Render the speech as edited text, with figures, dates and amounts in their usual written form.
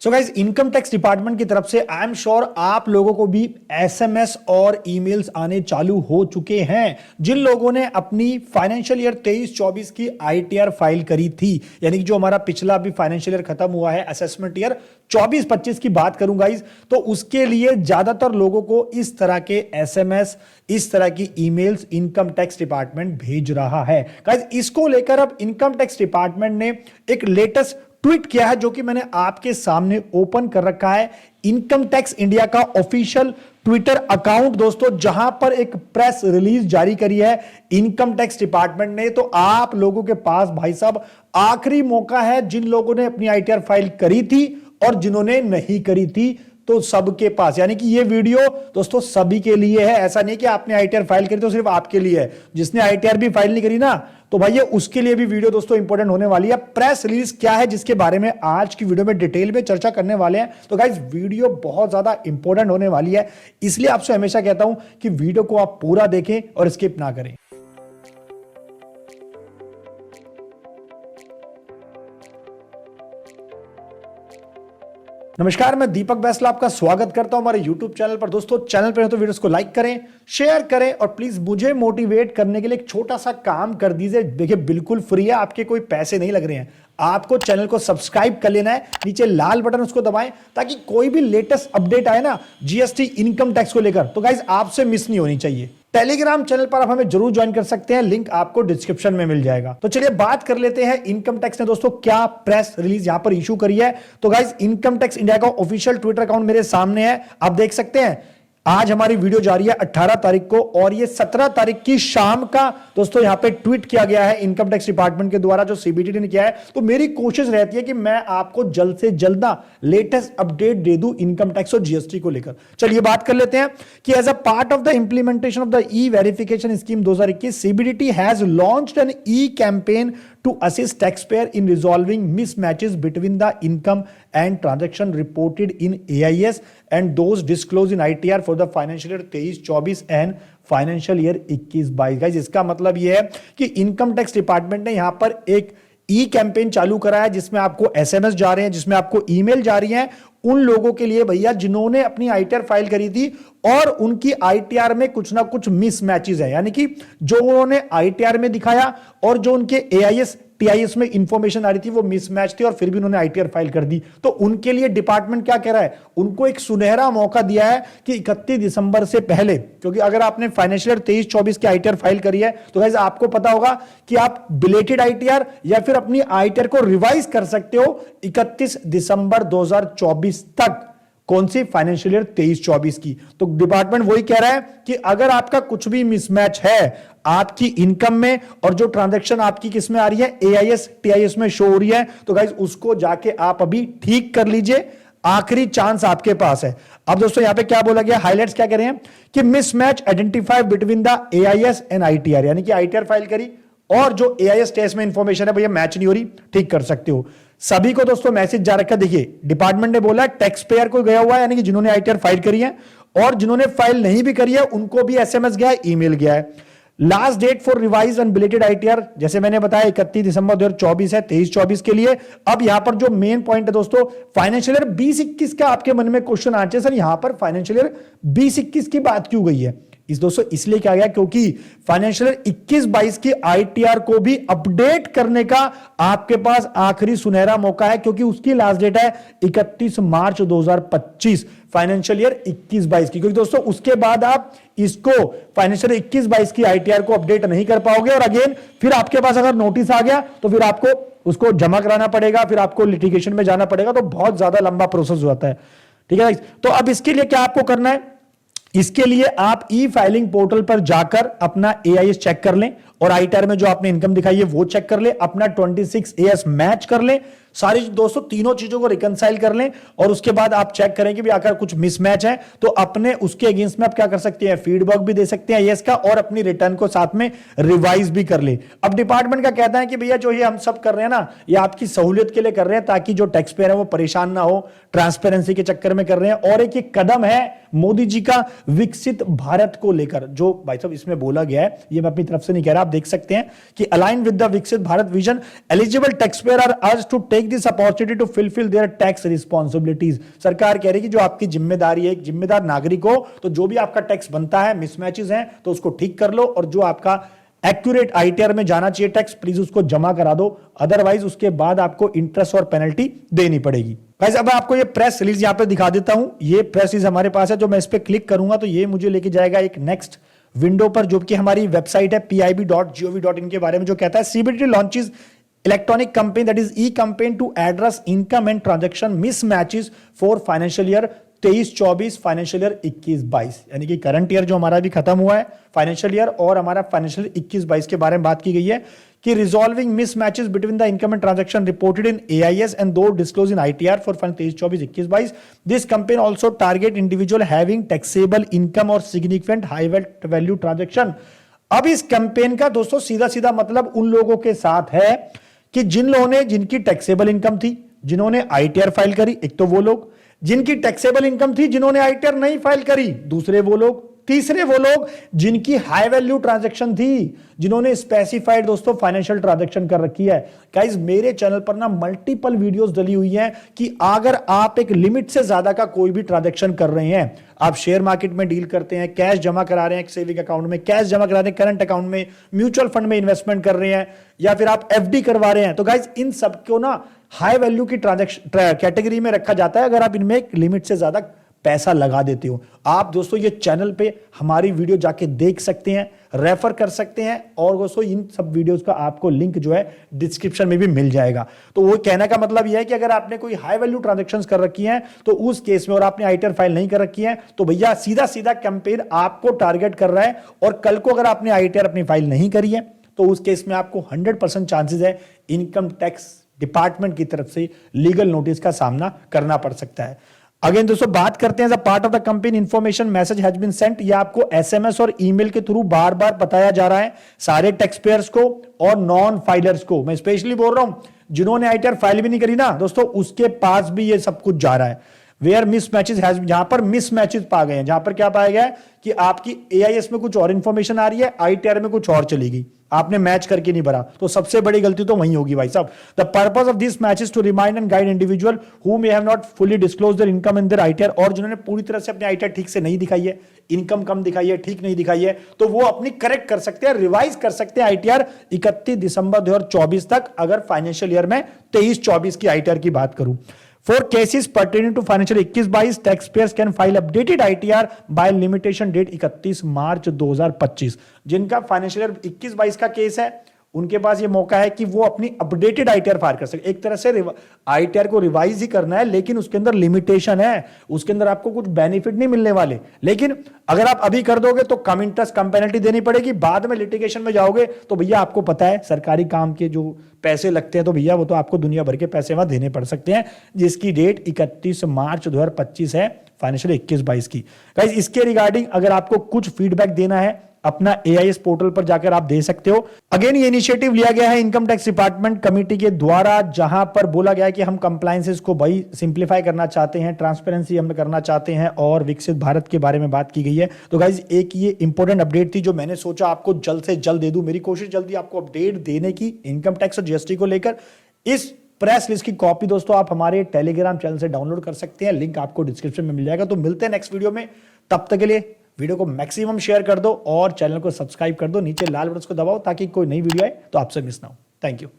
So guys income tax department की तरफ से आई एम श्योर आप लोगों को भी एसएमएस और ईमेल्स आने चालू हो चुके हैं। जिन लोगों ने अपनी फाइनेंशियल ईयर 23-24 की आईटीआर फाइल करी थी, यानी कि जो हमारा पिछला अभी फाइनेंशियल ईयर खत्म हुआ है, असेसमेंट ईयर 24-25 की बात करूं गाइज, तो उसके लिए ज्यादातर लोगों को इस तरह के एसएमएस, इस तरह की ईमेल्स इनकम टैक्स डिपार्टमेंट भेज रहा है। गाइज इसको लेकर अब इनकम टैक्स डिपार्टमेंट ने एक लेटेस्ट ट्वीट किया है, जो कि मैंने आपके सामने ओपन कर रखा है। इनकम टैक्स इंडिया का ऑफिशियल ट्विटर अकाउंट दोस्तों, जहां पर एक प्रेस रिलीज जारी करी है इनकम टैक्स डिपार्टमेंट ने। तो आप लोगों के पास भाई साहब आखिरी मौका है, जिन लोगों ने अपनी आईटीआर फाइल करी थी और जिन्होंने नहीं करी थी, तो सबके पास, यानी कि ये वीडियो दोस्तों सभी के लिए है। ऐसा नहीं कि आपने आईटीआर फाइल करी तो सिर्फ आपके लिए है। जिसने आईटीआर भी फाइल नहीं करी ना, तो भाई ये उसके लिए भी वीडियो दोस्तों इंपॉर्टेंट होने वाली है। प्रेस रिलीज क्या है, जिसके बारे में आज की वीडियो में डिटेल में चर्चा करने वाले हैं। तो गाइस वीडियो बहुत ज्यादा इंपॉर्टेंट होने वाली है, इसलिए आपसे हमेशा कहता हूं कि वीडियो को आप पूरा देखें और स्किप ना करें। नमस्कार, मैं दीपक बैसला आपका स्वागत करता हूं हमारे YouTube चैनल पर। दोस्तों चैनल पर हो तो वीडियोस को लाइक करें, शेयर करें और प्लीज मुझे मोटिवेट करने के लिए एक छोटा सा काम कर दीजिए। देखिए बिल्कुल फ्री है, आपके कोई पैसे नहीं लग रहे हैं। आपको चैनल को सब्सक्राइब कर लेना है, नीचे लाल बटन उसको दबाएं, ताकि कोई भी लेटेस्ट अपडेट आए ना जीएसटी इनकम टैक्स को लेकर, तो गाइज आपसे मिस नहीं होनी चाहिए। टेलीग्राम चैनल पर आप हमें जरूर ज्वाइन कर सकते हैं, लिंक आपको डिस्क्रिप्शन में मिल जाएगा। तो चलिए बात कर लेते हैं इनकम टैक्स ने दोस्तों क्या प्रेस रिलीज यहां पर इशू करी है। तो गाइज इनकम टैक्स इंडिया का ऑफिशियल ट्विटर अकाउंट मेरे सामने है, आप देख सकते हैं। आज हमारी वीडियो जारी है 18 तारीख को, और ये 17 तारीख की शाम का दोस्तों यहां पे ट्वीट किया गया है इनकम टैक्स डिपार्टमेंट के द्वारा, जो सीबीडी ने किया है। तो मेरी कोशिश रहती है कि मैं आपको जल्द से जल्द लेटेस्ट अपडेट दे दूं इनकम टैक्स और जीएसटी को लेकर। चलिए बात कर लेते हैं कि as a part of the implementation of the E verification scheme 2021, CBDT has launched an E campaign to assist taxpayer in resolving mismatches between the income and transaction reported in AIS and those disclosed in ITR for the financial year 23-24 and financial year 21-22। Guys इसका मतलब यह है कि income tax department ने यहां पर एक ई campaign चालू करा है, जिसमें आपको एसएमएस जा रहे हैं, जिसमें आपको ईमेल जा रही है उन लोगों के लिए भैया जिन्होंने अपनी आईटीआर फाइल करी थी और उनकी आईटीआर में कुछ ना कुछ मिसमैचेस है, यानी कि जो उन्होंने आईटीआर में दिखाया और जो उनके एआईएस टीआईएस में इंफॉर्मेशन आ रही थी वो मिसमैच थी, और फिर भी उन्होंने आईटीआर फाइल कर दी। तो उनके लिए डिपार्टमेंट क्या कह रहा है, उनको एक सुनहरा मौका दिया है कि 31 दिसंबर से पहले, क्योंकि अगर आपने फाइनेंशियल ईयर 23-24 की आईटीआर फाइल करी है तो गाइस आपको पता होगा कि आप बिलेटेड आईटीआर या फिर अपनी आईटीआर को रिवाइज कर सकते हो 31 दिसंबर 2024 तक। कौन सी? फाइनेंशियल ईयर 23-24 की। तो डिपार्टमेंट वही कह रहा है कि अगर आपका कुछ भी मिसमैच है आपकी इनकम में और जो ट्रांजैक्शन आपकी किस में आ रही है, एआईएस टीआईएस में शो हो रही है, तो गाइस उसको जाके आप अभी ठीक कर लीजिए, आखिरी चांस आपके पास है। अब दोस्तों यहां पे क्या बोला गया, हाइलाइट्स क्या कह रहे हैं कि mismatch identify between the AIS and ITR, यानी कि आईटीआर फाइल करी और जो एआईएस टेस्ट में इंफॉर्मेशन है भैया मैच नहीं हो रही, ठीक कर सकते हो। सभी को दोस्तों मैसेज जा रखा है। देखिए डिपार्टमेंट ने बोला टैक्स पेयर को गया हुआ है, यानी कि जिन्होंने आईटीआर फाइल करी है, और जिन्होंने फाइल नहीं भी करी है उनको भी एसएमएस गया है, ईमेल गया है। Last date for revise and belated ITR जैसे मैंने बताया 31 दिसंबर 2024 है 23-24 के लिए। अब यहां पर जो मेन पॉइंट है दोस्तों, फाइनेंशियल ईयर 20-21 का आपके मन में क्वेश्चन आ जाए, सर यहां पर फाइनेंशियल ईयर 20-21 की बात क्यों गई है? इस दोस्तों इसलिए क्या गया क्योंकि फाइनेंशियल ईयर 21-22 की आईटीआर को भी अपडेट करने का आपके पास आखिरी सुनहरा मौका है, क्योंकि उसकी लास्ट डेट है 31 मार्च 2025 फाइनेंशियल ईयर 21-22 की। क्योंकि दोस्तों उसके बाद आप इसको फाइनेंशियल 21-22 की आईटीआर को अपडेट नहीं कर पाओगे, और अगेन फिर आपके पास अगर नोटिस आ गया तो फिर आपको उसको जमा कराना पड़ेगा, फिर आपको लिटिगेशन में जाना पड़ेगा, तो बहुत ज्यादा लंबा प्रोसेस होता है। ठीक है, तो अब इसके लिए क्या आपको करना है, इसके लिए आप ई फाइलिंग पोर्टल पर जाकर अपना एआईएस चेक कर लें, और आईटीआर में जो आपने इनकम दिखाई है वो चेक कर ले, अपना 26AS मैच कर ले, सारी दोस्तों तीनों चीजों को रिकंसाइल कर लें, और उसके बाद आप चेक करें कि भी अगर कुछ मिसमैच है तो अपने उसके अगेंस्ट में आप क्या कर सकते हैं, फीडबैक भी दे सकते हैं यस का, और अपनी रिटर्न को साथ में रिवाइज भी कर ले। अब डिपार्टमेंट का कहता है कि भैया जो ये हम सब कर रहे हैं ना, ये आपकी सहूलियत के लिए कर रहे हैं, ताकि जो टैक्स पेयर है वो परेशान ना हो, ट्रांसपेरेंसी के चक्कर में कर रहे हैं। और एक कदम है मोदी जी का विकसित भारत को लेकर, जो भाई साहब इसमें बोला गया है, ये मैं अपनी तरफ से नहीं कह रहा, आप देख सकते हैं कि align with the Viksit Bharat vision eligible tax payer are urged to take take this opportunity to fulfil their tax responsibilities. सरकार कह रही है कि जो आपकी जिम्मेदारी है, एक जिम्मेदार नागरिक हो तो जो भी आपका टैक्स बनता है, मिसमैचेस हैं तो उसको ठीक कर लो, और जो आपका एक्यूरेट आईटीआर में जाना चाहिए टैक्स, प्लीज उसको जमा करा दो, अदरवाइज उसके बाद आपको इंटरेस्ट और पेनल्टी देनी पड़ेगी। गाइस अब आपको ये प्रेस रिलीज यहां पे दिखा देता हूं। ये प्रेस रिलीज हमारे पास है, जो मैं इस पे क्लिक करूंगा तो ये मुझे लेके जाएगा एक नेक्स्ट विंडो पर, जो कि हमारी वेबसाइट है pib.gov.in के बारे में, जो कहता है CBDT launches electronic campaign that is e campaign to address income and transaction mismatches for financial year 23-24, financial year 21-22, यानी कि करंट ईयर जो हमारा भी खत्म हुआ है फाइनेंशियल ईयर, और हमारा फाइनेंशियल ईयर 21-22 के बारे में बात की गई है कि resolving mismatches between the income and transaction reported in AIS and those disclose in ITR for 23-24, 21-22। This campaign also target individual having taxable income और सिग्निफिकेंट हाई वैल्यू ट्रांजैक्शन। अब इस कैंपेन का दोस्तों सीधा सीधा मतलब उन लोगों के साथ है कि जिन लोगों ने, जिनकी टैक्सेबल इनकम थी, जिन्होंने आईटीआर फाइल करी, एक तो वो लोग, जिनकी टैक्सेबल इनकम थी जिन्होंने आईटीआर नहीं फाइल करी, दूसरे वो लोग, तीसरे वो लोग जिनकी हाई वैल्यू ट्रांजैक्शन थी, जिन्होंने स्पेसिफाइड दोस्तों फाइनेंशियल ट्रांजैक्शन कर रखी है। गाइस मेरे चैनल पर ना मल्टीपल वीडियोस डली हुई हैं कि अगर आप एक लिमिट से ज्यादा का कोई भी ट्रांजैक्शन कर रहे हैं, आप शेयर मार्केट में डील करते हैं, कैश जमा करा रहे हैं सेविंग अकाउंट में, कैश जमा करा रहे हैं करंट अकाउंट में, म्यूचुअल फंड में इन्वेस्टमेंट कर रहे हैं, या फिर आप एफडी करवा रहे हैं, तो गाइस इन सबको ना हाई वैल्यू की ट्रांजैक्शन कैटेगरी में रखा जाता है अगर आप इनमें एक लिमिट से ज्यादा पैसा लगा देते हो। आप दोस्तों ये चैनल पे हमारी वीडियो जाके देख सकते हैं, रेफर कर सकते हैं, और दोस्तों इन सब वीडियोस का आपको लिंक जो है डिस्क्रिप्शन में भी मिल जाएगा। तो वो कहने का मतलब यह है कि अगर आपने कोई हाई वैल्यू ट्रांजैक्शंस कर रखी हैं तो उस केस में, और आपने आईटीआर फाइल नहीं कर रखी है, तो भैया सीधा सीधा कैंपेन आपको टारगेट कर रहा है, और कल को अगर आपने आईटीआर अपनी फाइल नहीं करी है तो उस केस में आपको 100% चांसेस है इनकम टैक्स डिपार्टमेंट की तरफ से लीगल नोटिस का सामना करना पड़ सकता है। अगेन दोस्तों बात करते हैं, part of the campaign information message has been sent. ये आपको एसएमएस और ईमेल के थ्रू बार बार बताया जा रहा है सारे टैक्स पेयर्स को और नॉन फाइलर्स को। मैं स्पेशली बोल रहा हूं जिन्होंने आईटीआर फाइल भी नहीं करी ना दोस्तों, उसके पास भी ये सब कुछ जा रहा है। वेयर मिसमैचेस हैज, जहां पर मिसमैचेस पा गए हैं, जहां पर क्या पाया गया है कि आपकी एआईएस में कुछ और इंफॉर्मेशन आ रही है, आईटीआर में कुछ और चली गई, आपने मैच करके नहीं भरा, तो सबसे बड़ी गलती तो वही होगी भाई साहब। The purpose of this matches to remind and guide individual who may have not fully disclose their income in their ITR, और जिन्होंने पूरी तरह से अपने आईटीआर ठीक से नहीं दिखाई है, इनकम कम दिखाई है, ठीक नहीं दिखाई है, तो वो अपनी करेक्ट कर सकते हैं, रिवाइज कर सकते हैं आईटीआर 31 दिसंबर 2024 तक, अगर फाइनेंशियल ईयर में 23-24 की आईटीआर की बात करूं। For cases pertaining to financial 21-22, taxpayers can file updated ITR by limitation date 31 मार्च 2025। जिनका फाइनेंशियल ईयर 21-22 का केस है उनके पास ये मौका है कि वो अपनी अपडेटेड आईटीआर फाइल कर सके। एक तरह से आईटीआर को रिवाइज ही करना है, लेकिन उसके अंदर लिमिटेशन है, उसके अंदर आपको कुछ बेनिफिट नहीं मिलने वाले। लेकिन अगर आप अभी कर दोगे तो कम इंटरेस्ट, कम पेनल्टी देनी पड़ेगी, बाद में लिटिगेशन में जाओगे तो भैया आपको पता है सरकारी काम के जो पैसे लगते हैं, तो भैया वो तो आपको दुनिया भर के पैसे वहां देने पड़ सकते हैं, जिसकी डेट 31 मार्च 2025 है फाइनेंशियल 21-22 की। गाइस इसके रिगार्डिंग अगर आपको कुछ फीडबैक देना है अपना एआईएस पोर्टल पर जाकर आप दे सकते हो। अगेन ये इनिशिएटिव लिया गया है इनकम टैक्स डिपार्टमेंट कमेटी के द्वारा, जहां पर बोला गया है कि हम कंप्लायंसेस को भाई सिंप्लीफाई करना चाहते हैं, ट्रांसपेरेंसी हम करना चाहते हैं, और विकसित भारत के बारे में बात की गई है। तो गाइज एक ये इंपॉर्टेंट अपडेट थी जो मैंने सोचा आपको जल्द से जल्द दे दूं। मेरी कोशिश जल्दी आपको अपडेट देने की इनकम टैक्स और जीएसटी को लेकर। इस प्रेस लिस्ट की कॉपी दोस्तों आप हमारे टेलीग्राम चैनल से डाउनलोड कर सकते हैं, लिंक आपको डिस्क्रिप्शन में मिल जाएगा। तो मिलते हैं नेक्स्ट वीडियो में, तब तक के लिए वीडियो को मैक्सिमम शेयर कर दो और चैनल को सब्सक्राइब कर दो, नीचे लाल बटन को दबाओ ताकि कोई नई वीडियो आए तो आपसे मिस ना हो। Thank you.